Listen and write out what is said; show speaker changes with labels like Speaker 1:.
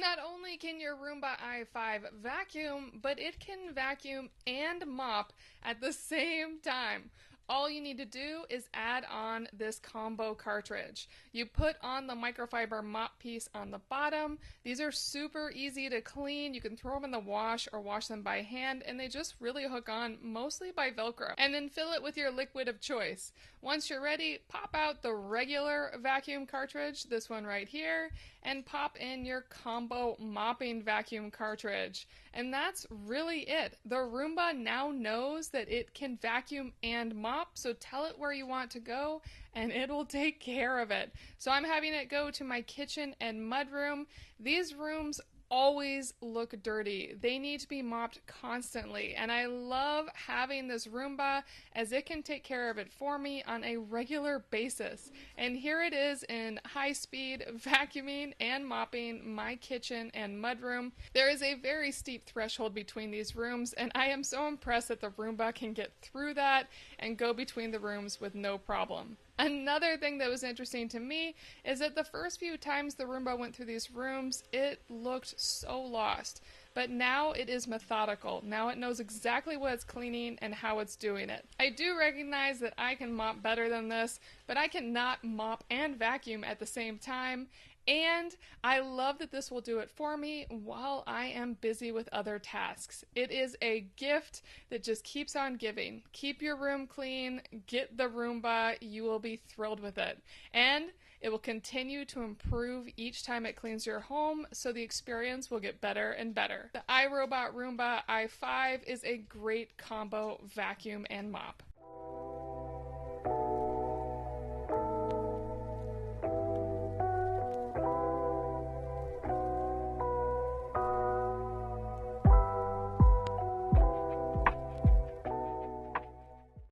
Speaker 1: not only can your Roomba i5 vacuum, but it can vacuum and mop at the same time. All you need to do is add on this combo cartridge. You put on the microfiber mop piece on the bottom. These are super easy to clean. You can throw them in the wash or wash them by hand, and they just really hook on mostly by Velcro. And then fill it with your liquid of choice. Once you're ready, pop out the regular vacuum cartridge, this one right here, and pop in your combo mopping vacuum cartridge. And that's really it. The Roomba now knows that it can vacuum and mop, so tell it where you want to go and it will take care of it. So I'm having it go to my kitchen and mudroom. These rooms always look dirty. They need to be mopped constantly, and I love having this Roomba as it can take care of it for me on a regular basis. And here it is in high speed vacuuming and mopping my kitchen and mudroom. There is a very steep threshold between these rooms, and I am so impressed that the Roomba can get through that and go between the rooms with no problem. Another thing that was interesting to me is that the first few times the Roomba went through these rooms, it looked so lost. But now it is methodical. Now it knows exactly what it's cleaning and how it's doing it. I do recognize that I can mop better than this, but I cannot mop and vacuum at the same time. And I love that this will do it for me while I am busy with other tasks. It is a gift that just keeps on giving. Keep your room clean, get the Roomba, you will be thrilled with it. And it will continue to improve each time it cleans your home, so the experience will get better and better. The iRobot Roomba i5 is a great combo vacuum and mop.